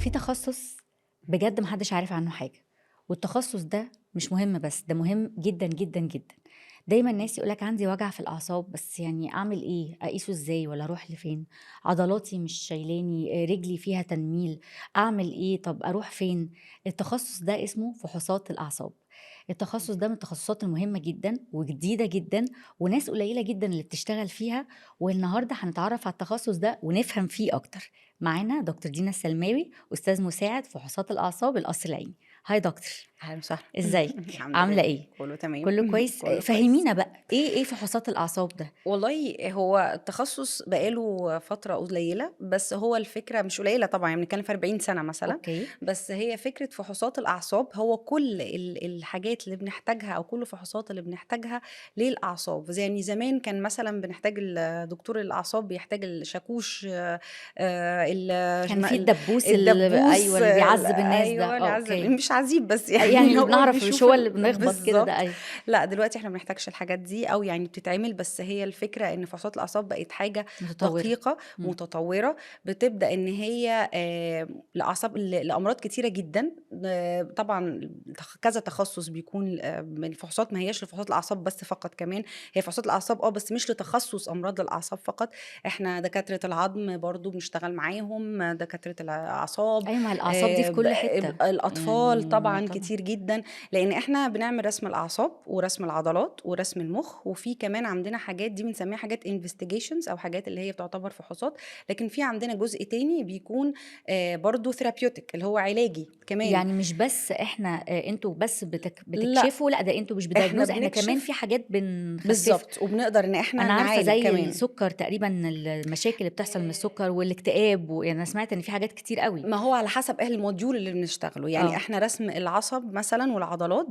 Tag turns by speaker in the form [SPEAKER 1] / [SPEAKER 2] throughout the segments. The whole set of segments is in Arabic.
[SPEAKER 1] في تخصص بجد محدش عارف عنه حاجة، والتخصص ده مش مهم بس ده مهم جدا جدا جدا. دايما الناس يقولك عندي وجع في الأعصاب، بس يعني أعمل إيه؟ أقيسه إزاي ولا أروح لفين؟ عضلاتي مش شايلاني، رجلي فيها تنميل، أعمل إيه؟ طب أروح فين؟ التخصص ده اسمه فحوصات الأعصاب. التخصص ده من التخصصات المهمة جدا وجديدة جدا، وناس قليلة جدا اللي بتشتغل فيها. والنهاردة هنتعرف على التخصص ده ونفهم فيه أكتر. معانا دكتور دينا السلماوي، أستاذ مساعد فحوصات الأعصاب القصر العيني. هاي دكتور،
[SPEAKER 2] أهلا وسهلا.
[SPEAKER 1] ازيك؟
[SPEAKER 2] الحمد
[SPEAKER 1] عاملة
[SPEAKER 2] لله
[SPEAKER 1] ايه؟
[SPEAKER 2] كله تمام.
[SPEAKER 1] كله كويس؟
[SPEAKER 2] كله كويس.
[SPEAKER 1] فهمينا بقى ايه فحوصات الأعصاب ده؟
[SPEAKER 2] والله هو التخصص بقاله فترة قليلة، بس هو الفكرة مش قليلة طبعا، يعني بنتكلم في 40 سنة مثلا.
[SPEAKER 1] اوكي.
[SPEAKER 2] بس هي فكرة فحوصات الأعصاب هو كل الحاجات اللي بنحتاجها أو كل الفحوصات اللي بنحتاجها للأعصاب. زي يعني زمان كان مثلا بنحتاج دكتور الأعصاب بيحتاج الشاكوش،
[SPEAKER 1] كان في الدبوس اللي
[SPEAKER 2] الدبوس،
[SPEAKER 1] ايوه اللي بيعذب الناس ده،
[SPEAKER 2] ايوه العزب
[SPEAKER 1] اوكي.
[SPEAKER 2] مش عذيب بس
[SPEAKER 1] يعني
[SPEAKER 2] يعني
[SPEAKER 1] اللي
[SPEAKER 2] هو
[SPEAKER 1] بنعرف مش
[SPEAKER 2] بيشوف
[SPEAKER 1] هو اللي بنخبط كده ده،
[SPEAKER 2] بالظبط.
[SPEAKER 1] ايوه.
[SPEAKER 2] لأ، دلوقتي إحنا ما بنحتاجش الحاجات دي أو يعني بتتعمل، بس هي الفكرة إن فحوصات الأعصاب بقت حاجة
[SPEAKER 1] متطورة.
[SPEAKER 2] دقيقة،
[SPEAKER 1] مم.
[SPEAKER 2] متطورة، بتبدأ إن هي لأعصاب لأمراض كتيرة جدًا. طبعًا كذا تخصُّص بيكون من الفحوصات، ما هياش لفحوصات الأعصاب بس فقط، كمان هي فحوصات الأعصاب بس مش لتخصُّص أمراض الأعصاب فقط. إحنا دكاترة العضم برضه بنشتغل معاهم، دكاترة الأعصاب،
[SPEAKER 1] ايوه، ما الأعصاب دي في
[SPEAKER 2] ب
[SPEAKER 1] كل حتة.
[SPEAKER 2] الأطفال
[SPEAKER 1] يعني
[SPEAKER 2] طبعًا
[SPEAKER 1] طبعا.
[SPEAKER 2] كتير جدًا، لأن إحنا بنعمل رسم الأعصاب ورسم العضلات ورسم المخ، وفي كمان عندنا حاجات دي بنسميها حاجات investigations أو حاجات اللي هي بتعتبر فحوصات. لكن في عندنا جزء تاني بيكون برضه therapeutic اللي هو علاجي كمان.
[SPEAKER 1] يعني مش بس احنا انتوا بس
[SPEAKER 2] لأ،
[SPEAKER 1] بتكشفوا، لا ده انتوا مش
[SPEAKER 2] إحنا
[SPEAKER 1] بدايجنوز، احنا كمان
[SPEAKER 2] بنكشف
[SPEAKER 1] في حاجات بنخففها.
[SPEAKER 2] بالضبط، وبنقدر إن إحنا
[SPEAKER 1] انا عارفه
[SPEAKER 2] نعالج
[SPEAKER 1] زي
[SPEAKER 2] كمان.
[SPEAKER 1] السكر تقريبا، المشاكل اللي بتحصل من السكر والاكتئاب يعني انا سمعت ان في حاجات كتير قوي.
[SPEAKER 2] ما هو على حسب إيه الموديول اللي بنشتغله، يعني
[SPEAKER 1] اه.
[SPEAKER 2] إحنا رسم العصب مثلًا والعضلات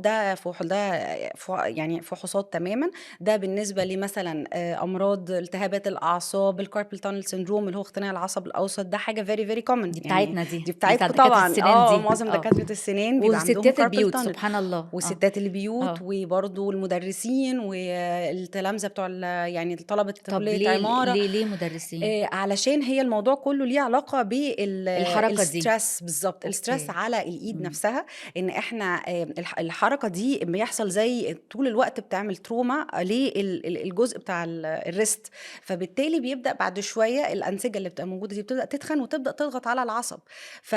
[SPEAKER 2] يعني فحوصات تمامًا. ده بالنسبة لمثلًا أمراض التهابات الأعصاب، الcarpal tunnel syndrome اللي هو اختناق العصب الأوسط، ده حاجة very very common
[SPEAKER 1] دي
[SPEAKER 2] يعني.
[SPEAKER 1] بتاعتنا، دي
[SPEAKER 2] دي
[SPEAKER 1] دي بتاع
[SPEAKER 2] بتاعتكم
[SPEAKER 1] دكاتره
[SPEAKER 2] طبعًا،
[SPEAKER 1] السنان دي،
[SPEAKER 2] معظم
[SPEAKER 1] اه.
[SPEAKER 2] دكاترة السنان بيبقى عندهم
[SPEAKER 1] وستات
[SPEAKER 2] carpal
[SPEAKER 1] البيوت،
[SPEAKER 2] tunnel.
[SPEAKER 1] سبحان الله، اه.
[SPEAKER 2] وستات البيوت
[SPEAKER 1] اه.
[SPEAKER 2] وبرضه المدرسين والتلامذة بتوع يعني طلبة
[SPEAKER 1] طب
[SPEAKER 2] كلية
[SPEAKER 1] ليه
[SPEAKER 2] عمارة.
[SPEAKER 1] ليه مدرسين؟
[SPEAKER 2] علشان هي الموضوع كله ليه علاقة
[SPEAKER 1] الحركه دي.
[SPEAKER 2] الstress بالضبط، الstress
[SPEAKER 1] اوكي.
[SPEAKER 2] على الإيد
[SPEAKER 1] مم.
[SPEAKER 2] نفسها. إن إحنا الحركة دي بيحصل زي طول الوقت بتعمل تروما الجزء بتاع الwrist. فبالتالي بيبدأ بعد شوية الأنسجة اللي بتبقى موجودة دي بتبدأ تتخن وتبدأ تضغط على العصب. ف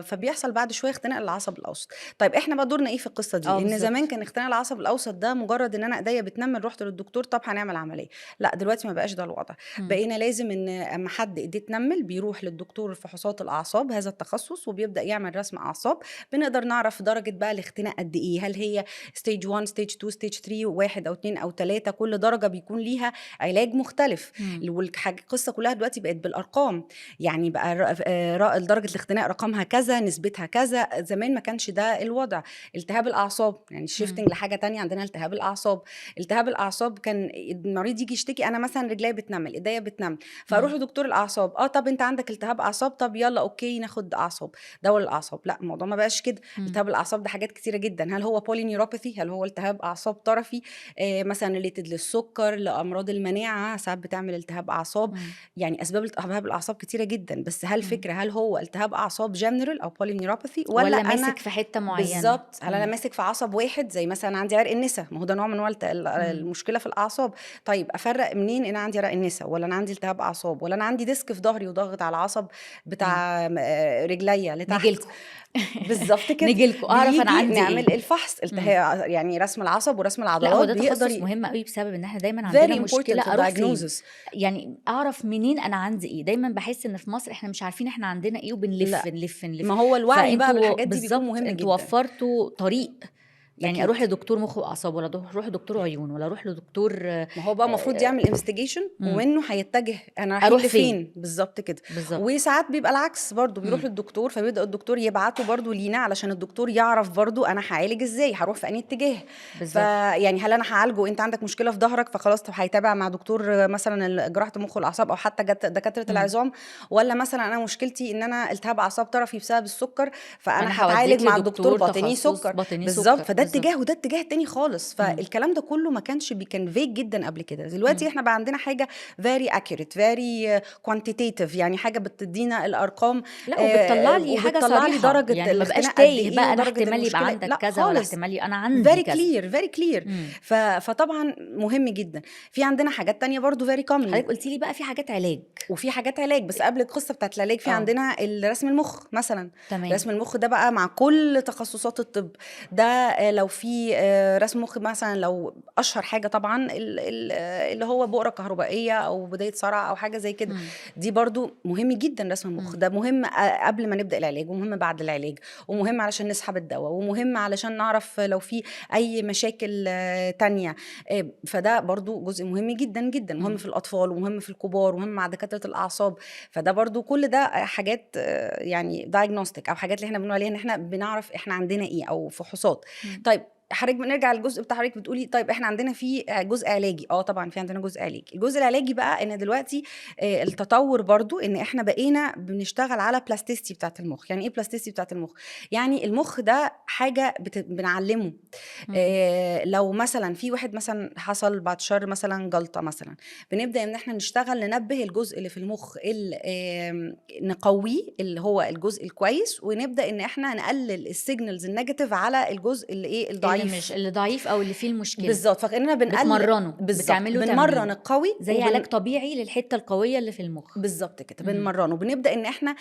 [SPEAKER 2] فبيحصل بعد شوية اختناق العصب الأوسط. طيب إحنا بقى دورنا إيه في القصة
[SPEAKER 1] اه
[SPEAKER 2] دي؟ إن زمان
[SPEAKER 1] بالظبط.
[SPEAKER 2] كان اختناق العصب الأوسط ده مجرد إن أنا إيديا بتنمل، رُحت للدكتور طب هنعمل عملية. لأ، دلوقتي ما بقاش ده الوضع.
[SPEAKER 1] مم.
[SPEAKER 2] بقينا لازم إن أمّا حد إيديه تنمّل بيروح للدكتور فحوصات الأعصاب، هذا التخصُّص، وبيبدأ يعمل رسم أعصاب. بنقدر نعرف درجة بقى الاختناق قد إيه، هل هي stage 1 stage 2 stage 3 1 أو 2 أو 3. كل درجة بيكون ليها علاج مختلف.
[SPEAKER 1] مم.
[SPEAKER 2] القصة كلّها دلوقتي بقت بالأرقام. يعني بقى درجة الاختناق رقمها كذا، نسبتها كذا. زمان ما كانش ده الوضع. التهاب الأعصاب، يعني shifting
[SPEAKER 1] مم.
[SPEAKER 2] لحاجة تانية، عندنا التهاب الأعصاب. التهاب الأعصاب كان المريض ييجي يشتكي أنا مثلًا رجليّا بتنمّل، إيديّا بتنمّل، فأروح
[SPEAKER 1] مم.
[SPEAKER 2] لدكتور الأعصاب. طب أنت عندك التهاب أعصاب، طب يالّا أوكي ناخد أعصاب، دوا للأعصاب. لأ، الموضوع ما بقاش كده.
[SPEAKER 1] مم.
[SPEAKER 2] التهاب الأعصاب ده حاجات كتيرة جدًا. هل هو polyneuropathy؟ هل هو التهاب أعصاب طرفي مثلًا related للسُكّر، لأمراض المناعة، ساعات بتعمل التهاب أعصاب.
[SPEAKER 1] مم.
[SPEAKER 2] يعني أسباب التهاب الأعصاب كتيرة جدًا، بس هل
[SPEAKER 1] مم.
[SPEAKER 2] الفكرة هل هو التهاب أعصاب general أو polyneuropathy والّا
[SPEAKER 1] ولا
[SPEAKER 2] أنا
[SPEAKER 1] ماسك في حته معينه؟
[SPEAKER 2] بالضبط، هل أنا
[SPEAKER 1] مم.
[SPEAKER 2] ماسك في عصب واحد زي مثلًا عندي عرق النسا، ما هو ده نوع من أنواع
[SPEAKER 1] مم.
[SPEAKER 2] المشكلة في الأعصاب. طيب أفرّق منين إن أنا عندي عرق النسا والّا أنا عندي التهاب أعصاب والّا أنا عندي ديسك في ضهري وضاغط على العصب
[SPEAKER 1] مم.
[SPEAKER 2] بتاع رجليّا
[SPEAKER 1] نيجي
[SPEAKER 2] لتحت؟
[SPEAKER 1] لكم.
[SPEAKER 2] بالضبط كده.
[SPEAKER 1] نيجي لكم اعرف انا
[SPEAKER 2] بييجي
[SPEAKER 1] عندي ايه.
[SPEAKER 2] نعمل الفحص
[SPEAKER 1] مم.
[SPEAKER 2] يعني رسم العصب ورسم
[SPEAKER 1] لا هو
[SPEAKER 2] العضلات
[SPEAKER 1] ده
[SPEAKER 2] بيقدر
[SPEAKER 1] تخصص مهم قوي، بسبب ان احنا دايما عندنا
[SPEAKER 2] very
[SPEAKER 1] مشكله
[SPEAKER 2] important في
[SPEAKER 1] اروح فين.
[SPEAKER 2] الdiagnosis.
[SPEAKER 1] يعني اعرف منين انا عندي ايه؟ دايما بحس ان في مصر احنا مش عارفين احنا عندنا ايه، وبنلف
[SPEAKER 2] لأ،
[SPEAKER 1] نلف نلف.
[SPEAKER 2] ما هو الوعي بقى
[SPEAKER 1] فانتوا
[SPEAKER 2] بالحاجات دي بيكون
[SPEAKER 1] بالظبط
[SPEAKER 2] مهم
[SPEAKER 1] انتوا
[SPEAKER 2] جدًا.
[SPEAKER 1] وفرتوا طريق. يعني اروح
[SPEAKER 2] أكيد.
[SPEAKER 1] لدكتور مخ واعصاب، ولا اروح لدكتور عيون، ولا اروح لدكتور
[SPEAKER 2] ما هو بقى المفروض يعمل investigation
[SPEAKER 1] مم.
[SPEAKER 2] ومنه هيتجه أنا رايحين
[SPEAKER 1] اروح فين
[SPEAKER 2] لفين، بالضبط كده.
[SPEAKER 1] بالظبط.
[SPEAKER 2] وساعات بيبقى العكس برضه، بيروح
[SPEAKER 1] مم.
[SPEAKER 2] للدكتور فبيبدأ الدكتور يبعته برضه لينا علشان الدكتور يعرف برضه أنا هاعالج إزاي، هاروح في أنهي اتجاه.
[SPEAKER 1] بالظبط.
[SPEAKER 2] فيعني هل أنا هاعالجه أنت عندك مشكلة في ضهرك فخلاص طب هيتابع مع دكتور مثلًا جراحة المخ والأعصاب أو حتى دكاترة
[SPEAKER 1] مم.
[SPEAKER 2] العظام، والّا مثلًا أنا مشكلتي إن أنا التهاب أعصاب طرفي بسبب السكر، فأنا
[SPEAKER 1] فانا
[SPEAKER 2] هاتعالج
[SPEAKER 1] هوديك
[SPEAKER 2] مع الدكتور
[SPEAKER 1] لدكتور
[SPEAKER 2] باطني
[SPEAKER 1] تخصص
[SPEAKER 2] سكر.
[SPEAKER 1] باطني
[SPEAKER 2] بالضبط،
[SPEAKER 1] سكر،
[SPEAKER 2] فده اتجاه وده اتجاه تاني خالص. فالكلام ده كله ما كانش كان فيك جدا قبل كده. دلوقتي احنا بقى عندنا حاجه very accurate very quantitative، يعني حاجه بتدينا الارقام
[SPEAKER 1] لا وبتطلع لي حاجه
[SPEAKER 2] وبتطلع لي
[SPEAKER 1] صريحه،
[SPEAKER 2] درجه
[SPEAKER 1] يعني ما بقاش
[SPEAKER 2] الاختناق قد
[SPEAKER 1] تايه
[SPEAKER 2] ايه
[SPEAKER 1] بقى انا
[SPEAKER 2] ودرجه
[SPEAKER 1] احتمال يبقى
[SPEAKER 2] المشكله،
[SPEAKER 1] عندك
[SPEAKER 2] لا
[SPEAKER 1] كذا ولا
[SPEAKER 2] خالص.
[SPEAKER 1] احتمال انا عندي
[SPEAKER 2] very
[SPEAKER 1] كذا.
[SPEAKER 2] clear very clear. فطبعا مهم جدا. في عندنا حاجات تانية برضو very
[SPEAKER 1] حضرتك
[SPEAKER 2] commonly،
[SPEAKER 1] قلتي لي بقى في حاجات علاج.
[SPEAKER 2] وفي حاجات علاج. بس قبل القصه بتاعت العلاج في
[SPEAKER 1] اه
[SPEAKER 2] عندنا رسم المخ مثلا.
[SPEAKER 1] تمام.
[SPEAKER 2] رسم المخ ده بقى مع كل تخصصات الطب ده، لو في رسم مخ مثلا، لو اشهر حاجه طبعا اللي هو بؤره كهربائيه او بدايه صرع او حاجه زي كده، دي برضو مهم جدا. رسم المخ ده مهم قبل ما نبدا العلاج، ومهم بعد العلاج، ومهم علشان نسحب الدواء، ومهم علشان نعرف لو في اي مشاكل تانية. فده برضو جزء مهم جدا جدا، مهم في الاطفال ومهم في الكبار ومهم مع دكاتره الاعصاب. فده برضو كل ده حاجات يعني دايجنوستيك، او حاجات اللي احنا بنقول عليها ان احنا بنعرف احنا عندنا ايه، او فحوصات. طيب حضرتك بنرجع للجزء بتاع حضرتك بتقولي طيب احنا عندنا في جزء علاجي. طبعا في عندنا جزء علاجي. الجزء العلاجي بقى ان دلوقتي التطور برضو ان احنا بقينا بنشتغل على بلاستيستي بتاعت المخ. يعني ايه بلاستيستي بتاعت المخ؟ يعني المخ ده حاجه بنعلمه. لو مثلا في واحد مثلا حصل بعد شر مثلا جلطه مثلا، بنبدا ان احنا نشتغل ننبه الجزء اللي في المخ نقويه اللي هو الجزء الكويس، ونبدا ان احنا نقلل السيجنالز النيجاتيف على الجزء اللي ايه الضعيف،
[SPEAKER 1] اللي ضعيف او اللي فيه المشكله.
[SPEAKER 2] بالظبط. فكاننا
[SPEAKER 1] بتمرنه،
[SPEAKER 2] بالظبط
[SPEAKER 1] بتعمله
[SPEAKER 2] بنمرن
[SPEAKER 1] تمرين
[SPEAKER 2] القوي
[SPEAKER 1] زي علاج طبيعي للحته القويه اللي في المخ.
[SPEAKER 2] بالظبط كده بنمرنه. بنبدا ان احنا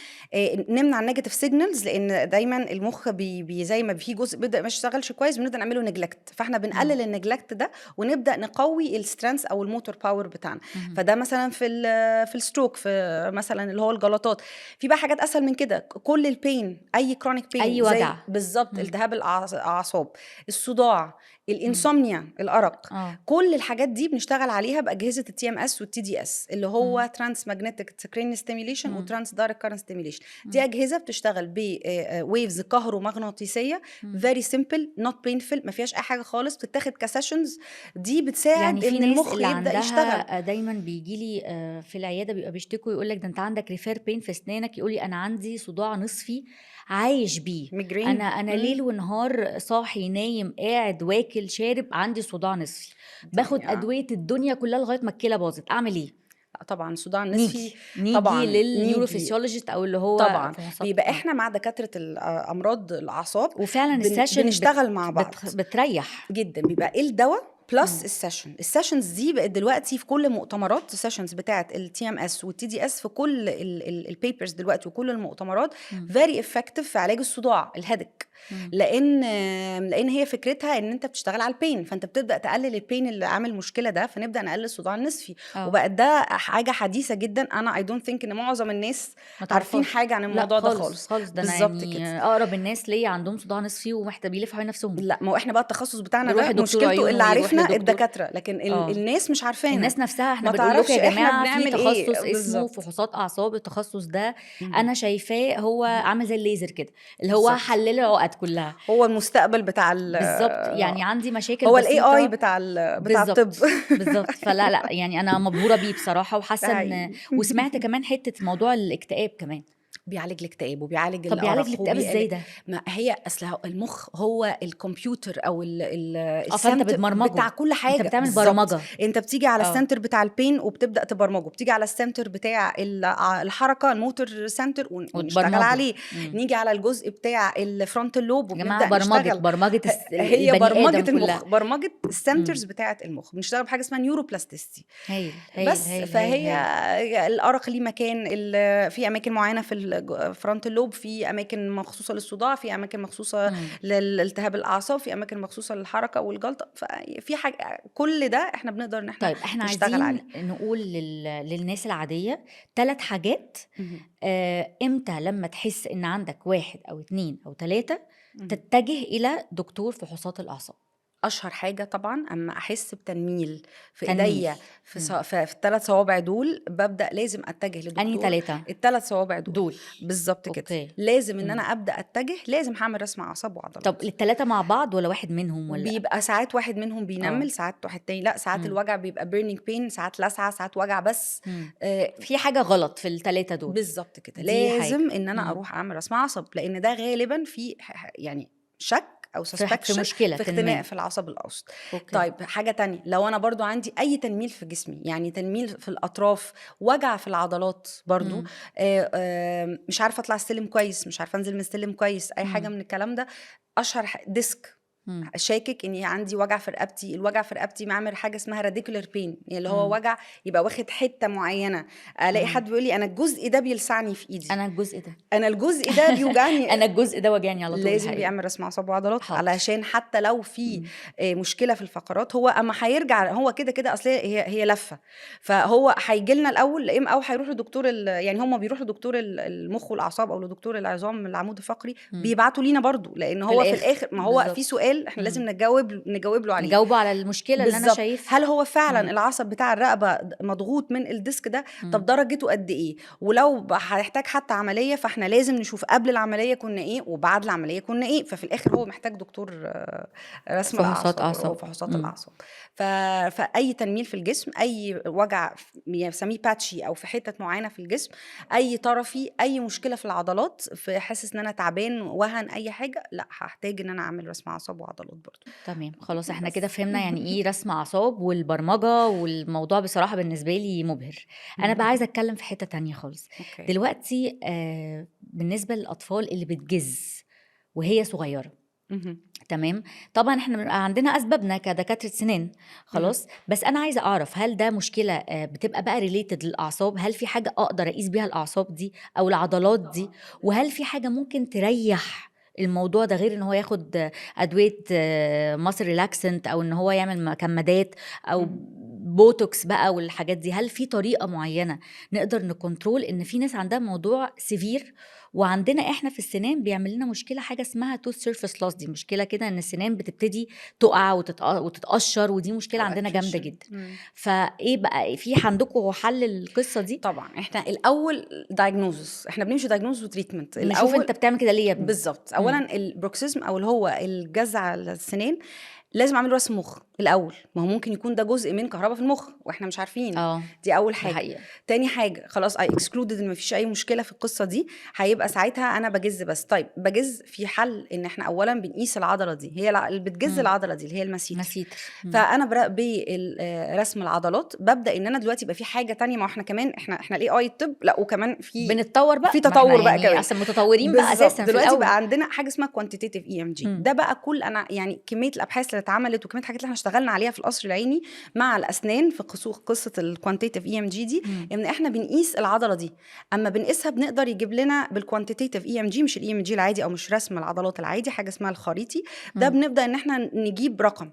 [SPEAKER 2] نمنع النيجاتيف سيجنالز، لان دايما المخ زي ما في جزء بيبدا ما يشتغلش كويس بنبدا نعمله نجلكت، فاحنا بنقلل النجلكت ده ونبدا نقوي السترينث او الموتور باور بتاعنا. فده مثلا في الستروك، في مثلا اللي هو الجلطات. في بقى حاجات اسهل من كده، كل البين، اي كرونيك بين،
[SPEAKER 1] اي
[SPEAKER 2] زي
[SPEAKER 1] وجع
[SPEAKER 2] بالظبط التهاب الاعصاب، الصداع، الانسومنيا، الارق، كل الحاجات دي بنشتغل عليها باجهزه التي ام اس والتي دي اس، اللي هو ترانس ماجنتيك سكرين ستيميليشن وترانس دايركت كارنت ستيميليشن. دي اجهزه بتشتغل بويفز كهرومغناطيسيه، فيري سمبل نوت بينفل، ما فيهاش اي حاجه خالص، بتتاخد كسيشنز. دي بتساعد
[SPEAKER 1] يعني في
[SPEAKER 2] ان
[SPEAKER 1] ناس
[SPEAKER 2] المخ
[SPEAKER 1] اللي
[SPEAKER 2] يبدا يشتغل.
[SPEAKER 1] عندها دايما بيجي لي في العياده بيبقى بيشتكوا، يقول لك ده انت عندك ريفير بين في اسنانك، يقولي انا عندي صداع نصفي عايش بيه،
[SPEAKER 2] ميجرين.
[SPEAKER 1] انا ليل ونهار صاحي نايم قاعد واكل شارب، عندي صداع نصفي، باخد ادويه الدنيا كلها لغايه ما الكلى باظت، اعمل ايه؟
[SPEAKER 2] طبعا صداع نصفي
[SPEAKER 1] نيجي
[SPEAKER 2] طبعا
[SPEAKER 1] للنيوروفيسيولوجيست او اللي هو
[SPEAKER 2] طبعا
[SPEAKER 1] فحوصات
[SPEAKER 2] بيبقى احنا مع دكاتره امراض الاعصاب،
[SPEAKER 1] وفعلا السيشن
[SPEAKER 2] بنشتغل مع بعض
[SPEAKER 1] بتريح
[SPEAKER 2] جدا. بيبقى ايه الدواء بلس السيشنز دي بقت دلوقتي في كل مؤتمرات. السيشنز بتاعت التي ام اس والتي دي اس في كل البيبرز دلوقتي وكل المؤتمرات فيري افكتيف في علاج الصداع الهيدك، لان هي فكرتها ان انت بتشتغل على البين، فانت بتبدا تقلل البين اللي عامل مشكله ده، فنبدا نقلل الصداع النصفي. وبقى ده حاجه حديثه جدا. انا اي دونت ثينك ان معظم الناس عارفين حاجه عن الموضوع ده خالص.
[SPEAKER 1] ده انا يعني اقرب الناس ليا عندهم صداع نصفي ومحتاجين يلفوا على نفسهم.
[SPEAKER 2] لا ما هو احنا بقى التخصص بتاعنا
[SPEAKER 1] يروح
[SPEAKER 2] ده مشكلته اللي عرفنا الدكاتره، لكن
[SPEAKER 1] الناس
[SPEAKER 2] مش عارفانا.
[SPEAKER 1] الناس نفسها احنا
[SPEAKER 2] ما
[SPEAKER 1] بنقول لكم
[SPEAKER 2] تعرفش
[SPEAKER 1] يا
[SPEAKER 2] احنا
[SPEAKER 1] جماعه في
[SPEAKER 2] بنعمل
[SPEAKER 1] تخصص
[SPEAKER 2] ايه
[SPEAKER 1] اسمه
[SPEAKER 2] بالظبط.
[SPEAKER 1] فحوصات اعصاب. التخصص ده انا شايفاه هو عامل زي الليزر كده، اللي هو
[SPEAKER 2] بالظبط.
[SPEAKER 1] حلل العقد كلها،
[SPEAKER 2] هو المستقبل بتاع
[SPEAKER 1] بالظبط. يعني عندي مشاكل
[SPEAKER 2] هو
[SPEAKER 1] بسيطه،
[SPEAKER 2] الاي اي بتاع الطب.
[SPEAKER 1] بالظبط. فلا لا يعني انا مبهوره بيه بصراحه، وحاسه ان وسمعت كمان حته موضوع الاكتئاب كمان
[SPEAKER 2] بيعالج الاكتئاب وبيعالج
[SPEAKER 1] طب بيعالج
[SPEAKER 2] الارق
[SPEAKER 1] الاكتئاب ازاي ده؟
[SPEAKER 2] ما هي اصل المخ هو الكمبيوتر او
[SPEAKER 1] فانت
[SPEAKER 2] السنتر
[SPEAKER 1] بتبرمجه،
[SPEAKER 2] بتاع كل حاجه.
[SPEAKER 1] انت بتعمل
[SPEAKER 2] بالظبط.
[SPEAKER 1] برمجه.
[SPEAKER 2] انت بتيجي على السنتر بتاع البين وبتبدا تبرمجه، بتيجي على السنتر بتاع الحركه الموتور سنتر ونشتغل عليه. نيجي على الجزء بتاع الفرونتال لوب وبنبدا نشتغل. هي برمجه المخ، برمجه السنترز بتاعه المخ. بنشتغل بحاجه اسمها نيوروبلاستيستي. بس فهي الارق ليه مكان، في اماكن معينه في الفرونتال لوب، في اماكن مخصوصه للصداع، في اماكن مخصوصه للالتهاب الاعصاب، في اماكن مخصوصه للحركه والجلطه. ففي حاجه كل ده احنا بنقدر ان احنا
[SPEAKER 1] طيب احنا
[SPEAKER 2] نشتغل
[SPEAKER 1] عايزين
[SPEAKER 2] عليه.
[SPEAKER 1] نقول للناس العاديه 3 حاجات امتى لما تحس ان عندك 1 أو 2 أو 3 تتجه الى دكتور فحوصات الاعصاب.
[SPEAKER 2] اشهر حاجه طبعا اما احس بتنميل في ايديا في ال3 صوابع دول، ببدا لازم اتجه لدكتور.
[SPEAKER 1] انهي 3؟
[SPEAKER 2] ال3 صوابع دول بالظبط كده. لازم ان انا ابدا اتجه، لازم هعمل رسم اعصاب وعضلات.
[SPEAKER 1] طب ال3 مع بعض ولا واحد منهم؟ ولا
[SPEAKER 2] بيبقى ساعات واحد منهم بينمل، ساعات واحد تاني لا، ساعات الوجع بيبقى burning pain، ساعات لسعه، ساعات وجع بس.
[SPEAKER 1] في حاجه غلط في ال3 دول
[SPEAKER 2] بالظبط كده. لازم ان انا اروح اعمل رسم عصب، لان ده غالبا في يعني شك او
[SPEAKER 1] في
[SPEAKER 2] سسبكشن
[SPEAKER 1] مشكلة
[SPEAKER 2] في اختناق
[SPEAKER 1] ما.
[SPEAKER 2] في العصب الاوسط.
[SPEAKER 1] اوكي.
[SPEAKER 2] طيب حاجه تانية، لو انا برضو عندي اي تنميل في جسمي، يعني تنميل في الاطراف، وجع في العضلات برضو،
[SPEAKER 1] مم.
[SPEAKER 2] مش عارفه اطلع السلم كويس، مش عارفه انزل من السلم كويس، اي حاجه
[SPEAKER 1] مم.
[SPEAKER 2] من الكلام ده. اشهر ديسك،
[SPEAKER 1] مم.
[SPEAKER 2] شاكك اني عندي وجع في رقبتي، الوجع في رقبتي معمل حاجه اسمها راديكولار بين، اللي هو
[SPEAKER 1] مم.
[SPEAKER 2] وجع يبقى واخد حته معينه. الاقي
[SPEAKER 1] مم.
[SPEAKER 2] حد بيقول لي انا الجزء ده بيلسعني في ايدي،
[SPEAKER 1] انا الجزء ده
[SPEAKER 2] انا الجزء ده بيوجعني.
[SPEAKER 1] انا الجزء ده وجعني على طول
[SPEAKER 2] لازم
[SPEAKER 1] الحقيقة.
[SPEAKER 2] بيعمل رسم اعصاب وعضلات،
[SPEAKER 1] حاضر.
[SPEAKER 2] علشان حتى لو في
[SPEAKER 1] مم.
[SPEAKER 2] مشكله في الفقرات، هو اما هيرجع هو كده كده، اصل هي لفه، فهو هيجي لنا الاول او هيروح لدكتور يعني هم بيروحوا لدكتور المخ والاعصاب او لدكتور العظام العمود الفقري،
[SPEAKER 1] مم.
[SPEAKER 2] بيبعتوا لينا برضو، لان
[SPEAKER 1] في
[SPEAKER 2] هو في
[SPEAKER 1] الاخر
[SPEAKER 2] الاخر ما هو في
[SPEAKER 1] بالظبط.
[SPEAKER 2] سؤال احنا لازم
[SPEAKER 1] مم.
[SPEAKER 2] نجاوب له عليه.
[SPEAKER 1] نجاوبه على المشكلة اللي انا
[SPEAKER 2] بالظبط،
[SPEAKER 1] شايفها.
[SPEAKER 2] هل هو فعلا
[SPEAKER 1] مم.
[SPEAKER 2] العصب بتاع الرقبه مضغوط من الديسك ده؟ طب
[SPEAKER 1] مم.
[SPEAKER 2] درجته قد ايه؟ ولو هيحتاج حتى عمليه، فاحنا لازم نشوف قبل العمليه كنا ايه وبعد العمليه كنا ايه. ففي الاخر هو محتاج دكتور رسم
[SPEAKER 1] فحوصات
[SPEAKER 2] الاعصاب او
[SPEAKER 1] اعصاب.
[SPEAKER 2] فحوصات
[SPEAKER 1] مم.
[SPEAKER 2] الاعصاب. فاي تنميل في الجسم، اي وجع بنسميه باتشي او في حتت معينه في الجسم، اي طرفي، اي مشكله في العضلات، في حاسس ان انا تعبان، وهن، اي حاجه، لا هحتاج ان انا اعمل رسم اعصاب وعضلات برضو.
[SPEAKER 1] تمام، خلاص احنا كده
[SPEAKER 2] بس
[SPEAKER 1] فهمنا يعني ايه رسم اعصاب والبرمجة، والموضوع بصراحة بالنسبة لي مبهر. انا بقى عايزة اتكلم في حتة تانية خالص.
[SPEAKER 2] اوكي.
[SPEAKER 1] دلوقتي بالنسبة للاطفال اللي بتجز وهي صغيرة،
[SPEAKER 2] مهم.
[SPEAKER 1] تمام، طبعا احنا بنبقى عندنا اسبابنا كدكاتره سنان،
[SPEAKER 2] مهم.
[SPEAKER 1] خلاص، بس انا عايزه اعرف هل ده مشكله بتبقى بقى ريليتد للاعصاب؟ هل في حاجه اقدر اقيس بيها الاعصاب دي او العضلات دي؟ وهل في حاجه ممكن تريح الموضوع ده غير ان هو ياخد ادويه مصر ريلاكسنت، او ان هو يعمل مكمدات او
[SPEAKER 2] مهم.
[SPEAKER 1] بوتوكس بقى والحاجات دي؟ هل في طريقه معينه نقدر نكنترول؟ ان في ناس عندها موضوع سيفير، وعندنا احنا في السنان بيعمل لنا مشكله حاجه اسمها توث سيرفيس لوس، دي مشكله كده ان السنان بتبتدي تقع وتتقشر، ودي مشكله
[SPEAKER 2] او
[SPEAKER 1] عندنا جامده
[SPEAKER 2] اتريشن.
[SPEAKER 1] جدا. فايه بقى في عندكم حل القصه دي؟
[SPEAKER 2] طبعا احنا الاول دايجنوزس، احنا بنمشي دايجنوز وتريتمنت
[SPEAKER 1] نشوف
[SPEAKER 2] الاول.
[SPEAKER 1] انت بتعمل كده ليه يا ابني.
[SPEAKER 2] بالظبط،
[SPEAKER 1] مم.
[SPEAKER 2] اولا البروكسيزم او اللي هو الجزع على السنان، لازم اعمل رسم مخ الاول، ما هو ممكن يكون ده جزء من كهرباء في المخ واحنا مش عارفين.
[SPEAKER 1] اه
[SPEAKER 2] دي اول
[SPEAKER 1] ده
[SPEAKER 2] حاجه.
[SPEAKER 1] حقيقه.
[SPEAKER 2] تاني حاجه، خلاص اي اكسكلودد ان مفيش اي مشكله في القصه دي، هيبقى ساعتها انا بجز بس. طيب بجز في حل، ان احنا اولا بنقيس العضله دي، هي اللي بتجز
[SPEAKER 1] مم.
[SPEAKER 2] العضله دي اللي هي المسيتر.
[SPEAKER 1] مسيتر. مم.
[SPEAKER 2] فانا برسم العضلات ببدا ان انا دلوقتي يبقى في حاجه تانية، ما هو احنا كمان احنا الاي اي الطب، لا وكمان
[SPEAKER 1] بنتطور بقى،
[SPEAKER 2] في
[SPEAKER 1] ما احنا
[SPEAKER 2] تطور بقى
[SPEAKER 1] يعني
[SPEAKER 2] كمان.
[SPEAKER 1] اصلا متطورين بقى
[SPEAKER 2] بالظبط،
[SPEAKER 1] اساسا في
[SPEAKER 2] دلوقتي
[SPEAKER 1] الاول.
[SPEAKER 2] بقى عندنا حاجه اسمها كوانتيتيف اي ام جي،
[SPEAKER 1] مم.
[SPEAKER 2] ده بقى كل انا يعني كميه الابحاث اللي اتعملت وكميه الحاجات اللي احنا اشتغلنا عليها في القصر العيني مع الاسنان في قصه الكوانتيتيف اي ام جي دي،
[SPEAKER 1] مم.
[SPEAKER 2] ان احنا بنقيس العضله دي. اما بنقيسها بنقدر يجيب لنا بالكوانتيتيف اي ام جي، مش الاي ام جي العادي او مش رسم العضلات العادي، حاجه اسمها الخريطي. ده
[SPEAKER 1] مم.
[SPEAKER 2] بنبدا ان احنا نجيب رقم،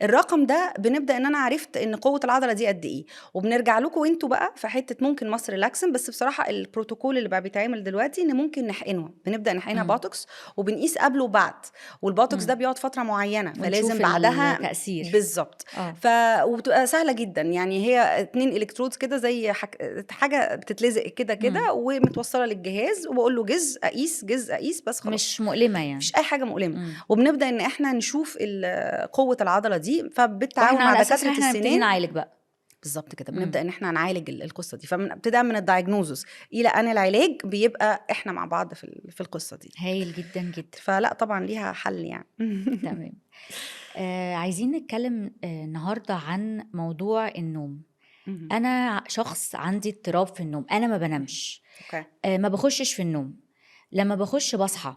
[SPEAKER 2] الرقم ده بنبدا ان انا عرفت ان قوه العضله دي قد ايه. وبنرجع لكم انتوا بقى في حته ممكن مصر ريلاكسن، بس بصراحه البروتوكول اللي بقى بيتعمل دلوقتي ان ممكن نحقنها، بنبدا نحقنها
[SPEAKER 1] مم.
[SPEAKER 2] بوتوكس، وبنقيس قبل وبعد، والبوتوكس ده
[SPEAKER 1] مم.
[SPEAKER 2] بيقعد فتره معينه، فلازم
[SPEAKER 1] ونشوف
[SPEAKER 2] بعدها.
[SPEAKER 1] التأثير.
[SPEAKER 2] بالظبط.
[SPEAKER 1] اه
[SPEAKER 2] وبتبقى سهله جدا، يعني هي 2 الكترودز كده، زي حاجه بتتلزق كده
[SPEAKER 1] مم.
[SPEAKER 2] كده ومتوصله للجهاز، وبقول له جز اقيس، جز اقيس، بس خلاص
[SPEAKER 1] مش مؤلمة
[SPEAKER 2] مفيش
[SPEAKER 1] يعني.
[SPEAKER 2] اي حاجه مؤلمه.
[SPEAKER 1] مم.
[SPEAKER 2] وبنبدا ان احنا نشوف قوه العضله دي، فبالتعاون
[SPEAKER 1] واحنا
[SPEAKER 2] مع
[SPEAKER 1] على اساسها
[SPEAKER 2] دكاتره
[SPEAKER 1] احنا نبتدي
[SPEAKER 2] السنان.
[SPEAKER 1] نعالج بقى.
[SPEAKER 2] بالظبط كده،
[SPEAKER 1] مم.
[SPEAKER 2] بنبدا ان احنا نعالج القصه دي، ابتداء من الدايجنوزس الى ان العلاج بيبقى احنا مع بعض في القصه دي.
[SPEAKER 1] هايل جدا جدا.
[SPEAKER 2] فلا طبعا ليها حل يعني.
[SPEAKER 1] تمام. عايزين نتكلم النهارده عن موضوع النوم.
[SPEAKER 2] مهم.
[SPEAKER 1] انا شخص عندي اضطراب في النوم، انا ما بنامش،
[SPEAKER 2] اوكي.
[SPEAKER 1] ما بخشش في النوم، لما بخش بصحى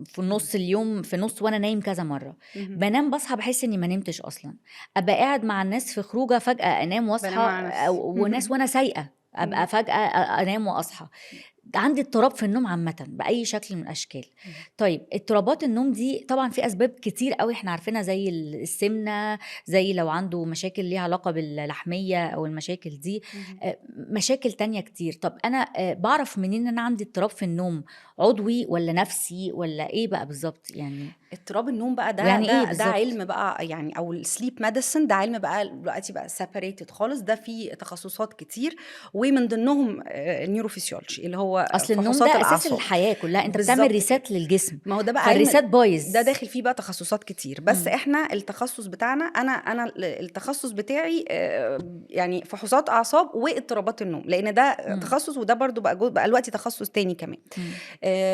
[SPEAKER 1] في نص اليوم، في نص وانا نايم كذا مره،
[SPEAKER 2] مهم.
[SPEAKER 1] بنام بصحى بحس اني ما نمتش اصلا، ابقى قاعد مع الناس في خروجه فجاه انام
[SPEAKER 2] بنام
[SPEAKER 1] واصحى،
[SPEAKER 2] مع نفسي.
[SPEAKER 1] وناس وانا سايقه ابقى
[SPEAKER 2] مهم.
[SPEAKER 1] فجاه انام واصحى. عندي اضطراب في النوم عامة بأي شكل من الأشكال.
[SPEAKER 2] مهم.
[SPEAKER 1] طيب اضطرابات النوم دي طبعا في أسباب كتير قوي احنا عارفينها، زي السمنة، زي لو عنده مشاكل ليها علاقة باللحمية أو المشاكل دي،
[SPEAKER 2] مهم.
[SPEAKER 1] مشاكل تانية كتير. طب أنا بعرف منين إن أنا عندي اضطراب في النوم؟ عضوي ولا نفسي ولا إيه بقى بالظبط يعني؟
[SPEAKER 2] اضطراب النوم بقى ده
[SPEAKER 1] ويعني إيه
[SPEAKER 2] ده ده
[SPEAKER 1] بالظبط؟
[SPEAKER 2] علم بقى يعني، او السليب ميديسن ده علم بقى دلوقتي بقى سيبريتد خالص، ده فيه تخصصات كتير، ومن ضمنهم النيوروفيسيولوجي اللي هو
[SPEAKER 1] أصل النوم ده
[SPEAKER 2] فحوصات
[SPEAKER 1] أساس
[SPEAKER 2] الاعصاب.
[SPEAKER 1] الحياة كلها، أنت بتعمل
[SPEAKER 2] بالظبط كده،
[SPEAKER 1] ريسات للجسم،
[SPEAKER 2] ما هو ده بقى علم،
[SPEAKER 1] فالريسات بايظ.
[SPEAKER 2] ده داخل فيه بقى تخصصات كتير، بس
[SPEAKER 1] مم.
[SPEAKER 2] احنا التخصص بتاعنا، انا التخصص بتاعي يعني فحوصات اعصاب واضطرابات النوم، لان ده
[SPEAKER 1] مم.
[SPEAKER 2] تخصص، وده برضو بقى بقى دلوقتي تخصص تاني كمان.
[SPEAKER 1] مم.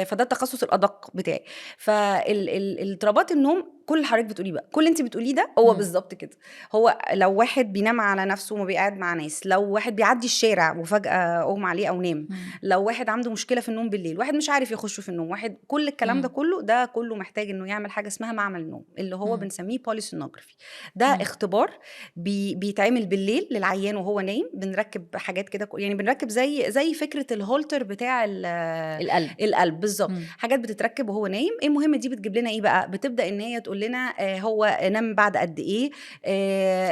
[SPEAKER 2] فده التخصص الادق بتاعي. فالاضطرابات النوم كل اللي حضرتك بتقوليه بقى، كل اللي انت بتقوليه ده هو
[SPEAKER 1] مم.
[SPEAKER 2] بالظبط كده. هو لو واحد بينام على نفسه وما بيقعد مع ناس، لو واحد بيعدي الشارع وفجأة اغمى عليه او نام،
[SPEAKER 1] مم.
[SPEAKER 2] لو واحد عنده مشكله في النوم بالليل، واحد مش عارف يخش في النوم، واحد كل الكلام ده
[SPEAKER 1] مم.
[SPEAKER 2] كله، ده كله محتاج انه يعمل حاجه اسمها معمل نوم، اللي هو
[SPEAKER 1] مم.
[SPEAKER 2] بنسميه بوليسونوجرافي. ده
[SPEAKER 1] مم.
[SPEAKER 2] اختبار بيتعمل بالليل للعيان وهو نايم. بنركب حاجات كده، يعني بنركب زي فكره الهولتر بتاع
[SPEAKER 1] القلب.
[SPEAKER 2] القلب بالظبط،
[SPEAKER 1] مم.
[SPEAKER 2] حاجات بتتركب وهو نايم. ايه المهم دي بتجيب لنا ايه بقى؟ بتبدا ان هي تقول لنا هو نام بعد قد ايه،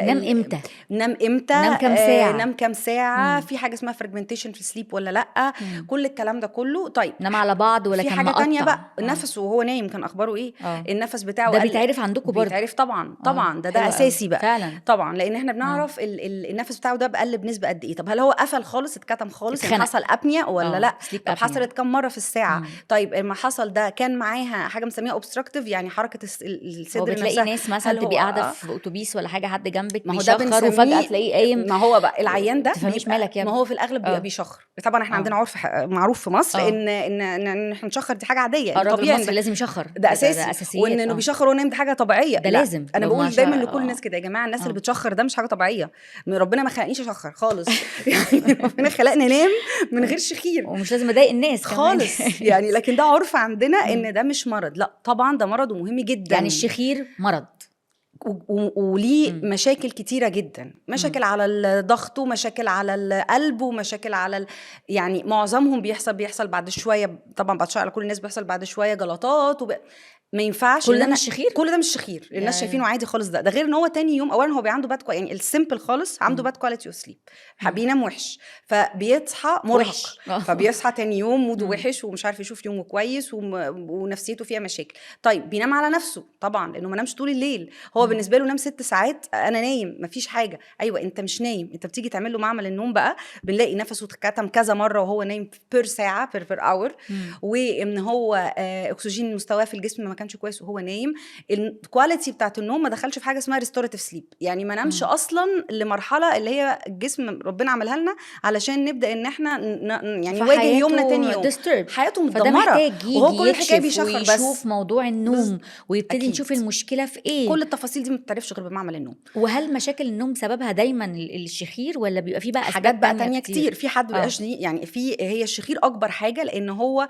[SPEAKER 1] نام امتى
[SPEAKER 2] نام امتى،
[SPEAKER 1] ونام كام ساعة.
[SPEAKER 2] نام كام ساعه،
[SPEAKER 1] مم.
[SPEAKER 2] في حاجه اسمها فراجمنتيشن في السليب ولا لا،
[SPEAKER 1] مم.
[SPEAKER 2] كل الكلام ده كله. طيب
[SPEAKER 1] نام على بعض ولا
[SPEAKER 2] في
[SPEAKER 1] كان
[SPEAKER 2] حاجه تانية
[SPEAKER 1] مقطع؟
[SPEAKER 2] بقى، نفسه وهو نايم كان اخباره ايه،
[SPEAKER 1] اه
[SPEAKER 2] النفس بتاعه
[SPEAKER 1] ده
[SPEAKER 2] قل.
[SPEAKER 1] بيتعرف عندكم برضو؟
[SPEAKER 2] بيتعرف طبعا
[SPEAKER 1] اه
[SPEAKER 2] طبعا، ده
[SPEAKER 1] حلو قوي
[SPEAKER 2] اساسي بقى
[SPEAKER 1] فعلا.
[SPEAKER 2] طبعا، لان احنا
[SPEAKER 1] اه
[SPEAKER 2] بنعرف النفس بتاعه ده بقل بنسبه قد ايه. طب هل هو قفل خالص، اتكتم خالص، يعني
[SPEAKER 1] اتخنق.
[SPEAKER 2] حصل ابنيا ولا لا؟
[SPEAKER 1] سليب
[SPEAKER 2] طب
[SPEAKER 1] ابنيا.
[SPEAKER 2] حصلت كم مره في الساعه؟
[SPEAKER 1] مم.
[SPEAKER 2] طيب لما حصل ده كان معاها حاجه بنسميها اوبستراكتيف، يعني حركه
[SPEAKER 1] هو
[SPEAKER 2] الصدر
[SPEAKER 1] بتلاقي
[SPEAKER 2] نفسها،
[SPEAKER 1] ناس مثلا
[SPEAKER 2] هل
[SPEAKER 1] تبقي
[SPEAKER 2] هو
[SPEAKER 1] قاعده في اتوبيس ولا حاجه، حد جنبك
[SPEAKER 2] ما هو ده
[SPEAKER 1] بيشخر وفجاه
[SPEAKER 2] بنسميه،
[SPEAKER 1] تلاقيه قايم،
[SPEAKER 2] ما هو بقى العيان ده
[SPEAKER 1] تفهميش
[SPEAKER 2] بيبقى،
[SPEAKER 1] مالك يا
[SPEAKER 2] ما
[SPEAKER 1] ابني.
[SPEAKER 2] هو في الاغلب بيبقى
[SPEAKER 1] اه
[SPEAKER 2] بيشخر. طبعا احنا عندنا
[SPEAKER 1] اه
[SPEAKER 2] عرف معروف في مصر
[SPEAKER 1] اه
[SPEAKER 2] ان احنا نشخر، دي حاجه عاديه، ان
[SPEAKER 1] الراجل
[SPEAKER 2] طبيعي
[SPEAKER 1] المصري لازم يشخر،
[SPEAKER 2] ده
[SPEAKER 1] ده
[SPEAKER 2] اساسي، وان
[SPEAKER 1] اساسيات.
[SPEAKER 2] انه بيشخر ونايم دي حاجه طبيعيه.
[SPEAKER 1] ده
[SPEAKER 2] لا،
[SPEAKER 1] لازم
[SPEAKER 2] انا
[SPEAKER 1] لو ما
[SPEAKER 2] بقول
[SPEAKER 1] شاء
[SPEAKER 2] دايما لكل الناس كده، يا جماعه الناس اللي
[SPEAKER 1] اه
[SPEAKER 2] بتشخر ده مش حاجه طبيعيه، ربنا ما خلقنيش اشخر خالص يعني ربنا خلقني انام من غير شخير
[SPEAKER 1] ومش لازم اضايق الناس كمان.
[SPEAKER 2] خالص يعني. لكن ده عرف عندنا
[SPEAKER 1] مم.
[SPEAKER 2] ان ده مش مرض، لا طبعا ده مرض ومهم
[SPEAKER 1] يعني
[SPEAKER 2] جدا،
[SPEAKER 1] الشخير مرض.
[SPEAKER 2] وليه
[SPEAKER 1] مم.
[SPEAKER 2] مشاكل كتيرة جدا،
[SPEAKER 1] مم.
[SPEAKER 2] مشاكل على الضغط ومشاكل على القلب ومشاكل على يعني معظمهم بيحصل بعد شوية، طبعا بعد شوية على كل الناس بيحصل بعد شوية جلطات ما ينفعش
[SPEAKER 1] كل
[SPEAKER 2] ان
[SPEAKER 1] ده
[SPEAKER 2] انا،
[SPEAKER 1] مش شخير؟
[SPEAKER 2] كل ده مش شخير، الناس شايفينه
[SPEAKER 1] يا
[SPEAKER 2] عادي خالص. ده غير ان هو تاني يوم اولا هو عنده باد، يعني السيمبل خالص عنده
[SPEAKER 1] مم.
[SPEAKER 2] باد كواليتي اوف سليب،
[SPEAKER 1] مم.
[SPEAKER 2] بينام وحش، فبيصحى مرهق،
[SPEAKER 1] وحش.
[SPEAKER 2] فبيصحى تاني يوم موده
[SPEAKER 1] مم.
[SPEAKER 2] وحش ومش عارف يشوف يومه كويس ونفسيته فيها مشاكل. طيب بينام على نفسه طبعا لانه ما نامش طول الليل، هو
[SPEAKER 1] مم.
[SPEAKER 2] بالنسبه له نام 6 ساعات انا نايم مفيش حاجه. ايوه انت مش نايم، انت بتيجي تعمل له معمل النوم بقى، بنلاقي نفسه اتكتم كذا مره وهو نايم بير ساعه بير اور،
[SPEAKER 1] مم.
[SPEAKER 2] وان هو اكسجين مستواه في الجسم ما كانش كويس وهو نايم، الكواليتي بتاعت النوم ما دخلش في حاجه اسمها ريستوراتيف سليب، يعني ما نامش
[SPEAKER 1] مم.
[SPEAKER 2] اصلا لمرحله اللي هي الجسم ربنا عملها لنا علشان نبدا ان احنا يعني نواجه يومنا تاني
[SPEAKER 1] فحياته
[SPEAKER 2] يوم.
[SPEAKER 1] disturbed،
[SPEAKER 2] حياته
[SPEAKER 1] فده
[SPEAKER 2] متدمره،
[SPEAKER 1] محتاج
[SPEAKER 2] وهو
[SPEAKER 1] يجي
[SPEAKER 2] كل الحكايه
[SPEAKER 1] يكشف
[SPEAKER 2] بيشخر بس.
[SPEAKER 1] ويشوف موضوع النوم ويبتدي
[SPEAKER 2] اكيد
[SPEAKER 1] نشوف المشكلة في ايه.
[SPEAKER 2] كل التفاصيل دي ما بتعرفش غير بمعمل النوم.
[SPEAKER 1] وهل مشاكل النوم سببها دايما الشخير ولا بيبقى فيه بقى
[SPEAKER 2] حاجات
[SPEAKER 1] اسباب
[SPEAKER 2] بقى
[SPEAKER 1] تانية
[SPEAKER 2] تانية كتير،
[SPEAKER 1] كتير؟
[SPEAKER 2] في حد
[SPEAKER 1] اه
[SPEAKER 2] بقاش دي يعني، في هي الشخير اكبر حاجه، لان هو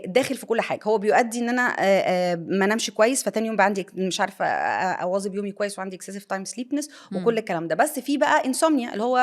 [SPEAKER 2] داخل في كل حاجه، هو بيؤدي ان انا ما نامش كويس، فتاني يوم بقى عندي مش عارفه اواظب يومي كويس، وعندي اكسسيف تايم سليبنس وكل
[SPEAKER 1] مم.
[SPEAKER 2] الكلام ده. بس في بقى انسومنيا اللي هو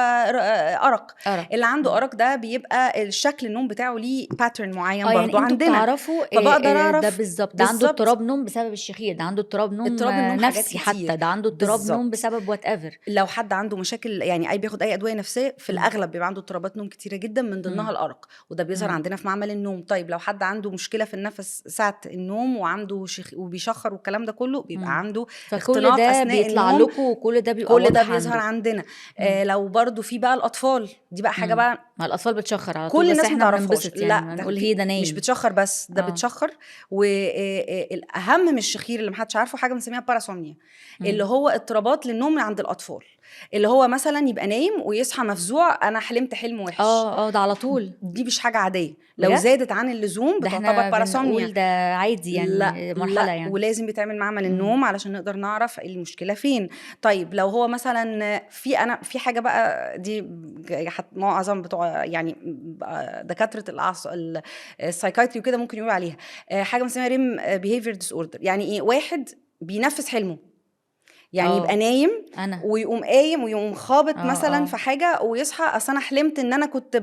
[SPEAKER 2] ارق،
[SPEAKER 1] أرق.
[SPEAKER 2] اللي عنده
[SPEAKER 1] مم.
[SPEAKER 2] ارق ده بيبقى الشكل النوم بتاعه ليه باترن معين
[SPEAKER 1] يعني
[SPEAKER 2] برضو
[SPEAKER 1] انتوا
[SPEAKER 2] عندنا،
[SPEAKER 1] بتعرفوا
[SPEAKER 2] فبقدر
[SPEAKER 1] ده
[SPEAKER 2] اعرف
[SPEAKER 1] بالظبط، ده عنده
[SPEAKER 2] بالظبط.
[SPEAKER 1] اضطراب نوم بسبب الشخير، ده عنده اضطراب نوم
[SPEAKER 2] اضطراب النوم حاجات
[SPEAKER 1] نفسي، حتى
[SPEAKER 2] كتير
[SPEAKER 1] ده عنده اضطراب نوم
[SPEAKER 2] بالظبط.
[SPEAKER 1] بسبب وات ايفر.
[SPEAKER 2] لو حد عنده مشاكل يعني بياخد اي ادويه نفسيه، في
[SPEAKER 1] مم.
[SPEAKER 2] الاغلب بيبقى عنده اضطرابات نوم كتيره جدا، من ضمنها
[SPEAKER 1] مم.
[SPEAKER 2] الارق، وده بيظهر
[SPEAKER 1] مم.
[SPEAKER 2] عندنا في معمل النوم. طيب لو حد عنده مشكله في النفس ساعه النوم وعنده وبيشخر والكلام ده كله، بيبقى
[SPEAKER 1] مم.
[SPEAKER 2] عنده
[SPEAKER 1] فكل
[SPEAKER 2] اختناق
[SPEAKER 1] ده
[SPEAKER 2] اثناء
[SPEAKER 1] بيطلع
[SPEAKER 2] النوم،
[SPEAKER 1] لكم وكل ده بيبقى
[SPEAKER 2] كل ده
[SPEAKER 1] واضح
[SPEAKER 2] بيظهر
[SPEAKER 1] عنده.
[SPEAKER 2] عندنا.
[SPEAKER 1] مم.
[SPEAKER 2] لو برضو في بقى الاطفال، دي بقى حاجه
[SPEAKER 1] مم.
[SPEAKER 2] بقى
[SPEAKER 1] ما الاطفال بتشخر على طول،
[SPEAKER 2] كل
[SPEAKER 1] بس
[SPEAKER 2] الناس ما
[SPEAKER 1] احنا
[SPEAKER 2] تعرفهاش.
[SPEAKER 1] بننبسط يعني
[SPEAKER 2] لا
[SPEAKER 1] ما
[SPEAKER 2] ده
[SPEAKER 1] نقول هي ده
[SPEAKER 2] مش
[SPEAKER 1] نايم.
[SPEAKER 2] بتشخر بس، ده
[SPEAKER 1] اه
[SPEAKER 2] بتشخر. والاهم من الشخير اللي محدش عارفه حاجه بنسميها باراسومنيا، اللي
[SPEAKER 1] مم.
[SPEAKER 2] هو اضطرابات للنوم عند الاطفال، اللي هو مثلا يبقى نايم ويصحى مفزوع، انا حلمت حلم وحش.
[SPEAKER 1] اه ده على طول.
[SPEAKER 2] دي مش حاجه عاديه، لو
[SPEAKER 1] بجد
[SPEAKER 2] زادت عن اللزوم
[SPEAKER 1] ده
[SPEAKER 2] بتعتبر
[SPEAKER 1] احنا
[SPEAKER 2] باراسومنيا.
[SPEAKER 1] بنقول ده عادي
[SPEAKER 2] لا
[SPEAKER 1] يعني، مرحلة
[SPEAKER 2] لا،
[SPEAKER 1] يعني.
[SPEAKER 2] ولازم بيتعمل معمل
[SPEAKER 1] مم.
[SPEAKER 2] النوم علشان نقدر نعرف المشكله فين. طيب لو هو مثلا في حاجه بقى دي معظم بتوع يعني دكاتره السايكايتري وكده ممكن يقولوا عليها، حاجه اسمها ريم بيهيفير ديس اوردر. يعني ايه؟ واحد بينفذ حلمه، يعني يبقى
[SPEAKER 1] اه
[SPEAKER 2] نايم
[SPEAKER 1] انا
[SPEAKER 2] ويقوم قايم ويقوم خابط مثلا في
[SPEAKER 1] اه
[SPEAKER 2] حاجه ويصحى، اصل انا حلمت ان انا كنت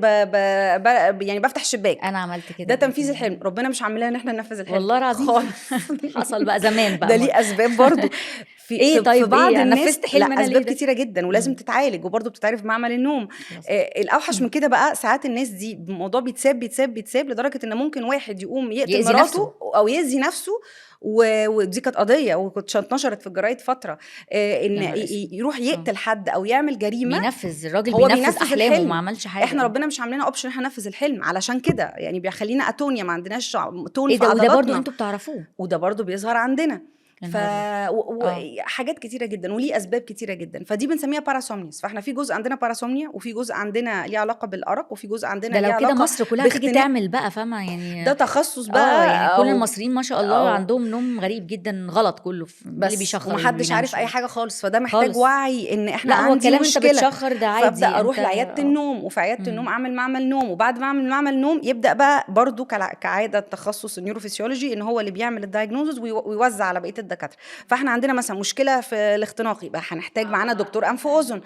[SPEAKER 2] يعني بفتح الشباك.
[SPEAKER 1] انا عملت كده
[SPEAKER 2] ده
[SPEAKER 1] قبل
[SPEAKER 2] تنفيذ
[SPEAKER 1] كده
[SPEAKER 2] الحلم، ربنا مش عاملنا ان احنا ننفذ الحلم
[SPEAKER 1] والله العظيم.
[SPEAKER 2] خالص
[SPEAKER 1] حصل بقى زمان بقى
[SPEAKER 2] ده
[SPEAKER 1] مرة.
[SPEAKER 2] ليه اسباب برضو، في
[SPEAKER 1] ايه
[SPEAKER 2] في في
[SPEAKER 1] طيب ايه
[SPEAKER 2] بعض
[SPEAKER 1] يعني
[SPEAKER 2] الناس
[SPEAKER 1] نفذت
[SPEAKER 2] لا
[SPEAKER 1] حلم انا ليه
[SPEAKER 2] اسباب
[SPEAKER 1] ده؟
[SPEAKER 2] كتيره جدا ولازم
[SPEAKER 1] مم.
[SPEAKER 2] تتعالج، وبرضو بتتعرف معمل النوم.
[SPEAKER 1] خلاص.
[SPEAKER 2] الاوحش من كده بقى ساعات الناس دي الموضوع بيتساب لدرجه ان ممكن واحد يقوم يقتل
[SPEAKER 1] يأذي نفسه.
[SPEAKER 2] مراته او يأذي نفسه، ودي كانت قضيه وكنت اتنشرت في الجرايد فتره، ان
[SPEAKER 1] يا نهار اسود.
[SPEAKER 2] يروح
[SPEAKER 1] اه
[SPEAKER 2] يقتل حد او يعمل جريمه.
[SPEAKER 1] بينفذ الراجل،
[SPEAKER 2] هو
[SPEAKER 1] بينفذ
[SPEAKER 2] بينفذ
[SPEAKER 1] احلامه وما
[SPEAKER 2] الحلم،
[SPEAKER 1] عملش حاجة.
[SPEAKER 2] احنا
[SPEAKER 1] اه
[SPEAKER 2] ربنا مش عاملين اوبشن احنا ننفذ الحلم، علشان كده يعني بيخلينا اتونيا، ما عندناش تون
[SPEAKER 1] ايه
[SPEAKER 2] في
[SPEAKER 1] ده؟ وده برضو
[SPEAKER 2] عضلاتنا،
[SPEAKER 1] انتوا بتعرفوه؟
[SPEAKER 2] وده برضو بيظهر عندنا.
[SPEAKER 1] يا
[SPEAKER 2] ف
[SPEAKER 1] نهار اه
[SPEAKER 2] وحاجات كتيره جدا وليه اسباب كتيره جدا، فدي بنسميها باراسومنيس. فاحنا في جزء عندنا باراسومنيا، وفي جزء عندنا ليه علاقه بالارق، وفي جزء عندنا
[SPEAKER 1] ده
[SPEAKER 2] ليه
[SPEAKER 1] لو كده
[SPEAKER 2] علاقه
[SPEAKER 1] مصر كلها تيجي
[SPEAKER 2] باختناق.
[SPEAKER 1] تعمل بقى، فاهمة يعني؟
[SPEAKER 2] ده تخصص
[SPEAKER 1] اه
[SPEAKER 2] بقى
[SPEAKER 1] يعني كل
[SPEAKER 2] او
[SPEAKER 1] المصريين ما شاء الله
[SPEAKER 2] او
[SPEAKER 1] عندهم نوم غريب جدا، غلط كله في مين اللي
[SPEAKER 2] بس
[SPEAKER 1] بيشخر واللي ما
[SPEAKER 2] ومحدش عارف
[SPEAKER 1] بينامش
[SPEAKER 2] اي حاجه خالص. فده محتاج
[SPEAKER 1] خالص.
[SPEAKER 2] وعي ان احنا
[SPEAKER 1] لا هو
[SPEAKER 2] عندي
[SPEAKER 1] كلام انت
[SPEAKER 2] مشكله،
[SPEAKER 1] بتشخر ده
[SPEAKER 2] فابدا
[SPEAKER 1] عادي
[SPEAKER 2] اروح
[SPEAKER 1] انت
[SPEAKER 2] لعياده النوم، وفي عياده النوم
[SPEAKER 1] مم.
[SPEAKER 2] اعمل معمل نوم، وبعد ما اعمل معمل نوم يبدا بقى برضو كعاده تخصص النيوروفيسيولوجي ان هو اللي بيعمل الدايجنوزز ويوزع على بقيه الدكاتره. فاحنا عندنا مثلا مشكله في الاختناق، يبقى هنحتاج معانا دكتور انف واذن.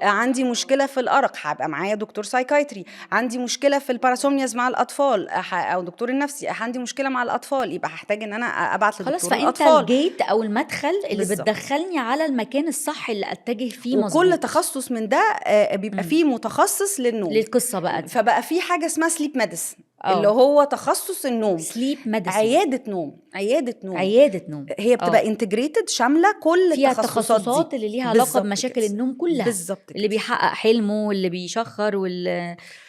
[SPEAKER 2] عندي مشكله في الارق، هبقى معايا دكتور سايكايتري. عندي مشكله في الباراسومنياز مع الاطفال، او دكتور النفسي. عندي مشكله مع الاطفال، يبقى هحتاج ان انا ابعت
[SPEAKER 1] خلاص،
[SPEAKER 2] لدكتور
[SPEAKER 1] فانت
[SPEAKER 2] الاطفال.
[SPEAKER 1] الجيت او المدخل اللي
[SPEAKER 2] بالظبط.
[SPEAKER 1] بتدخلني على المكان الصح اللي اتجه فيه
[SPEAKER 2] وكل
[SPEAKER 1] مظبوط.
[SPEAKER 2] تخصص من ده بيبقى
[SPEAKER 1] مم.
[SPEAKER 2] فيه متخصص للنوم.
[SPEAKER 1] للقصة بقى دي.
[SPEAKER 2] فبقى في حاجة اسمها سليب ميديسن، اللي
[SPEAKER 1] اه
[SPEAKER 2] هو تخصص النوم.
[SPEAKER 1] سليب ميديسن.
[SPEAKER 2] عيادة نوم، عيادة نوم.
[SPEAKER 1] عيادة نوم.
[SPEAKER 2] هي بتبقى
[SPEAKER 1] اه
[SPEAKER 2] انتجريتد، شاملة كل
[SPEAKER 1] فيها
[SPEAKER 2] التخصصات دي.
[SPEAKER 1] التخصصات اللي ليها علاقة
[SPEAKER 2] بالظبط كده،
[SPEAKER 1] بمشاكل النوم كلها،
[SPEAKER 2] بالظبط
[SPEAKER 1] اللي
[SPEAKER 2] كده.
[SPEAKER 1] بيحقق حلمه واللي بيشخر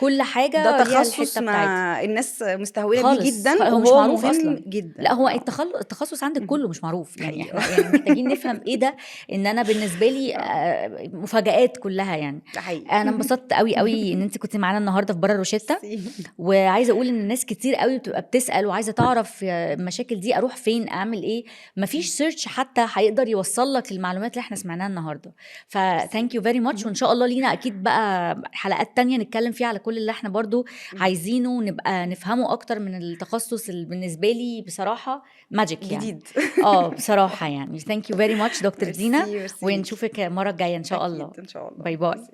[SPEAKER 1] كل
[SPEAKER 2] ده
[SPEAKER 1] حاجة ليها
[SPEAKER 2] تخصص
[SPEAKER 1] الحتة بتاعتها.
[SPEAKER 2] ما الناس مستهونة بيه
[SPEAKER 1] خالص
[SPEAKER 2] جدا،
[SPEAKER 1] هو مش
[SPEAKER 2] وهو
[SPEAKER 1] معروف
[SPEAKER 2] مهم
[SPEAKER 1] اصلا.
[SPEAKER 2] جدا.
[SPEAKER 1] لا هو التخصص عندك كله مش معروف، يعني
[SPEAKER 2] حقيقة.
[SPEAKER 1] احنا يعني محتاجين نفهم ايه ده. ان انا بالنسبه لي مفاجآت كلها يعني.
[SPEAKER 2] ده حقيقي.
[SPEAKER 1] انا انبسطت قوي قوي ان انت كنت معانا النهارده في بره روشيتا. وعايزه اقول ان الناس كتير قوي بتبقى بتسال وعايزه تعرف المشاكل دي اروح فين اعمل ايه. مفيش سيرش حتى هيقدر يوصل لك المعلومات اللي احنا سمعناها النهارده. فثانك يو فيري ماتش، وان شاء الله لينا اكيد بقى حلقات تانية نتكلم فيها على كل اللي احنا برضو عايزينه ونبقى نفهمه اكتر من التخصص اللي بالنسبه لي بصراحه ماجيك يعني.
[SPEAKER 2] جديد.
[SPEAKER 1] بصراحه يعني ثانك يو فيري ماتش دكتور دينا،
[SPEAKER 2] ميرسي ميرسي ليكي.
[SPEAKER 1] ونشوفك المره الجايه ان شاء الله.
[SPEAKER 2] اكيد ان شاء الله.
[SPEAKER 1] باي باي.